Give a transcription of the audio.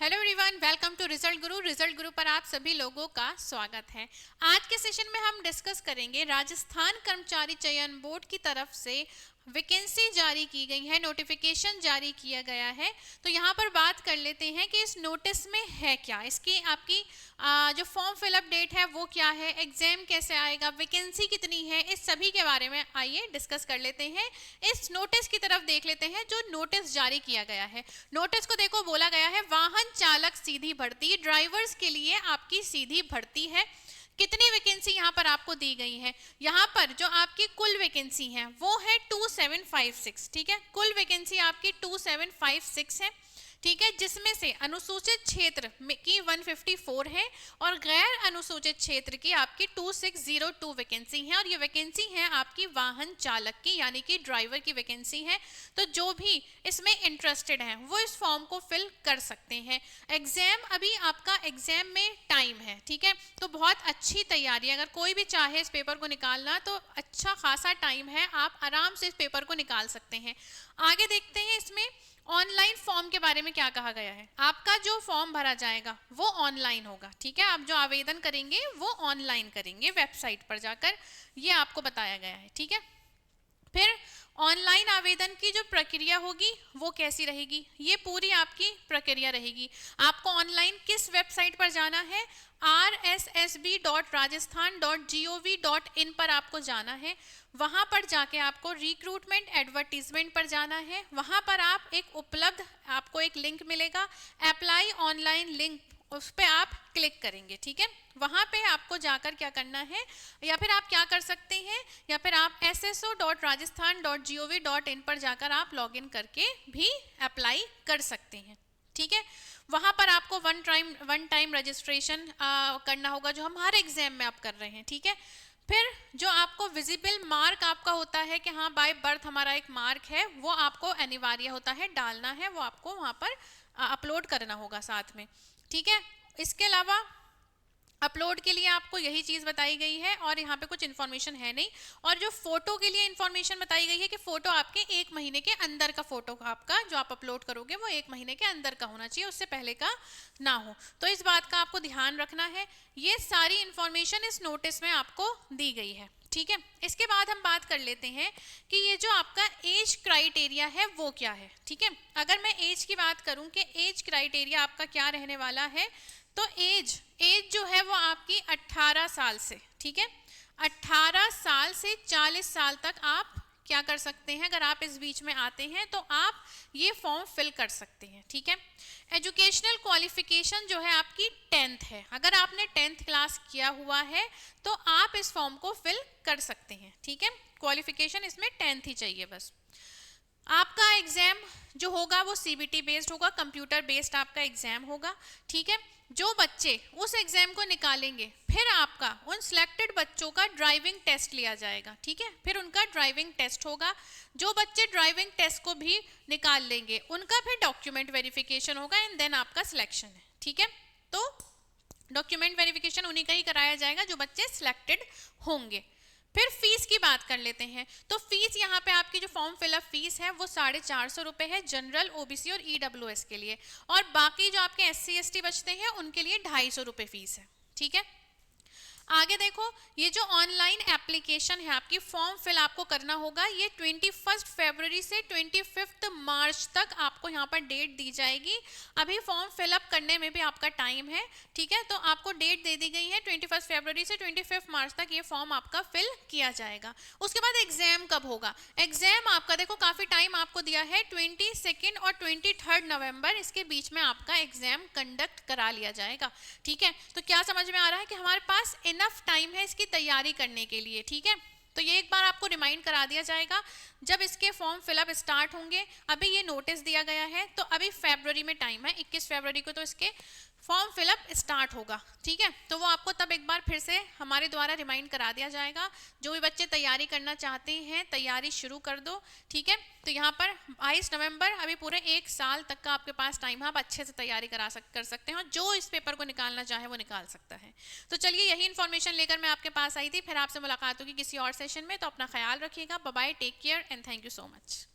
Hello everyone, welcome to Result Guru. Result Guru पर आप सभी लोगों का स्वागत है। आज के सेशन में हम डिस्कस करेंगे राजस्थान कर्मचारी चयन बोर्ड की तरफ से वैकेंसी जारी की गई है, नोटिफिकेशन जारी किया गया है। तो यहाँ पर बात कर लेते हैं कि इस नोटिस में है क्या, इसकी आपकी जो फॉर्म फिलअप डेट है वो क्या है, एग्जाम कैसे आएगा, वैकेंसी कितनी है, इस सभी के बारे में आइए डिस्कस कर लेते हैं। इस नोटिस की तरफ देख लेते हैं जो नोटिस जारी किया गया है। नोटिस को देखो, बोला गया है वाहन चालक सीधी भर्ती, ड्राइवर्स के लिए आपकी सीधी भर्ती है। कितनी वैकेंसी यहाँ पर आपको दी गई है, यहाँ पर जो आपकी कुल वैकेंसी है वो है 2756। ठीक है, कुल वैकेंसी आपकी 2756 है। ठीक है, जिसमें से अनुसूचित क्षेत्र की 154 है और गैर अनुसूचित क्षेत्र की आपकी 2602 वैकेंसी है। और ये वैकेंसी है आपकी वाहन चालक की, यानी कि ड्राइवर की वैकेंसी है। तो जो भी इसमें इंटरेस्टेड है वो इस फॉर्म को फिल कर सकते हैं। एग्जाम, अभी आपका एग्जाम में टाइम है। ठीक है, तो बहुत अच्छी तैयारी, अगर कोई भी चाहे इस पेपर को निकालना तो अच्छा खासा टाइम है, आप आराम से इस पेपर को निकाल सकते हैं। आगे देखते हैं इसमें ऑनलाइन फॉर्म के बारे में क्या कहा गया है। आपका जो फॉर्म भरा जाएगा वो ऑनलाइन होगा। ठीक है, आप जो आवेदन करेंगे वो ऑनलाइन करेंगे वेबसाइट पर जाकर, ये आपको बताया गया है। ठीक है, फिर ऑनलाइन आवेदन की जो प्रक्रिया होगी वो कैसी रहेगी, ये पूरी आपकी प्रक्रिया रहेगी। आपको ऑनलाइन किस वेबसाइट पर जाना है, rssb.rajasthan.gov.in पर आपको जाना है। वहां पर जाके आपको रिक्रूटमेंट एडवर्टीजमेंट पर जाना है। वहां पर आप आपको एक लिंक मिलेगा, अप्लाई ऑनलाइन लिंक, उस पर आप क्लिक करेंगे। ठीक है, वहां पे आपको जाकर क्या करना है, या फिर आप क्या कर सकते हैं, या फिर आप sso.rajasthan.gov.in पर जाकर आप लॉगिन करके भी अप्लाई कर सकते हैं। ठीक है, वहां पर आपको वन टाइम रजिस्ट्रेशन करना होगा, जो हम हर एग्जाम में आप कर रहे हैं। ठीक है, फिर जो आपको विजिबल मार्क आपका होता है कि हाँ बाय बर्थ हमारा एक मार्क है, वो आपको अनिवार्य होता है, डालना है, वो आपको वहां पर अपलोड करना होगा साथ में। ठीक है, इसके अलावा अपलोड के लिए आपको यही चीज बताई गई है और यहाँ पे कुछ इन्फॉर्मेशन है नहीं। और जो फोटो के लिए इन्फॉर्मेशन बताई गई है कि फोटो आपके 1 महीने के अंदर का फोटो आपका जो आप अपलोड करोगे वो 1 महीने के अंदर का होना चाहिए, उससे पहले का ना हो। तो इस बात का आपको ध्यान रखना है। ये सारी इन्फॉर्मेशन इस नोटिस में आपको दी गई है। ठीक है, इसके बाद हम बात कर लेते हैं कि ये जो आपका एज क्राइटेरिया है वो क्या है। ठीक है, अगर मैं एज की बात करूं कि एज क्राइटेरिया आपका क्या रहने वाला है, तो एज जो है वो आपकी 18 साल से, ठीक है, 18 साल से 40 साल तक आप क्या कर सकते हैं। अगर आप इस बीच में आते हैं तो आप ये फॉर्म फिल कर सकते हैं। ठीक है, एजुकेशनल क्वालिफिकेशन जो है आपकी 10th है। अगर आपने 10th क्लास किया हुआ है तो आप इस फॉर्म को फिल कर सकते हैं। ठीक है, क्वालिफिकेशन इसमें 10th ही चाहिए बस। आपका एग्जाम जो होगा वो सीबीटी बेस्ड होगा, कंप्यूटर बेस्ड आपका एग्जाम होगा। ठीक है, जो बच्चे उस एग्जाम को निकालेंगे फिर आपका उन सिलेक्टेड बच्चों का ड्राइविंग टेस्ट लिया जाएगा। ठीक है, फिर उनका ड्राइविंग टेस्ट होगा। जो बच्चे ड्राइविंग टेस्ट को भी निकाल लेंगे उनका फिर डॉक्यूमेंट वेरिफिकेशन होगा एंड देन आपका सिलेक्शन है। ठीक है, तो डॉक्यूमेंट वेरिफिकेशन उन्हीं का ही कराया जाएगा जो बच्चे सिलेक्टेड होंगे। फिर फीस की बात कर लेते हैं। तो फीस यहाँ पे आपकी जो फॉर्म फिलअप फीस है वो 450 रुपये है जनरल, ओबीसी और ईडब्ल्यूएस के लिए, और बाकी जो आपके SC ST बचते हैं उनके लिए 250 रुपये फीस है। ठीक है, आगे देखो, ये जो ऑनलाइन एप्लीकेशन है आपकी फॉर्म फिल आपको करना होगा, ये 21 फरवरी से 25 मार्च तक आपको यहाँ पर डेट दी जाएगी। अभी फॉर्म फिलअप करने में भी आपका टाइम है। ठीक है, तो आपको डेट दे दी गई है 21 फरवरी से 25 मार्च तक ये फॉर्म आपका फिल किया जाएगा। उसके बाद एग्जाम कब होगा, एग्जाम आपका देखो काफ़ी टाइम आपको दिया है, 22 और 23 नवंबर, इसके बीच में आपका एग्जाम कंडक्ट करा लिया जाएगा। ठीक है, तो क्या समझ में आ रहा है कि हमारे पास इनफ टाइम है इसकी तैयारी करने के लिए। ठीक है, तो ये एक बार आपको रिमाइंड करा दिया जाएगा जब इसके फॉर्म फिलअप स्टार्ट होंगे। अभी ये नोटिस दिया गया है तो अभी फरवरी में टाइम है, 21 फरवरी को तो इसके फॉर्म फिलअप स्टार्ट होगा। ठीक है, तो वो आपको तब एक बार फिर से हमारे द्वारा रिमाइंड करा दिया जाएगा। जो भी बच्चे तैयारी करना चाहते हैं तैयारी शुरू कर दो। ठीक है, तो यहाँ पर 22 नवंबर, अभी पूरे 1 साल तक का आपके पास टाइम है, आप अच्छे से तैयारी कर सकते हैं और जो इस पेपर को निकालना चाहे वो निकाल सकता है। तो चलिए, यही इन्फॉर्मेशन लेकर मैं आपके पास आई थी। फिर आपसे मुलाकात होगी किसी और सेशन में, तो अपना ख्याल रखिएगा। Bye bye, take care and thank you so much.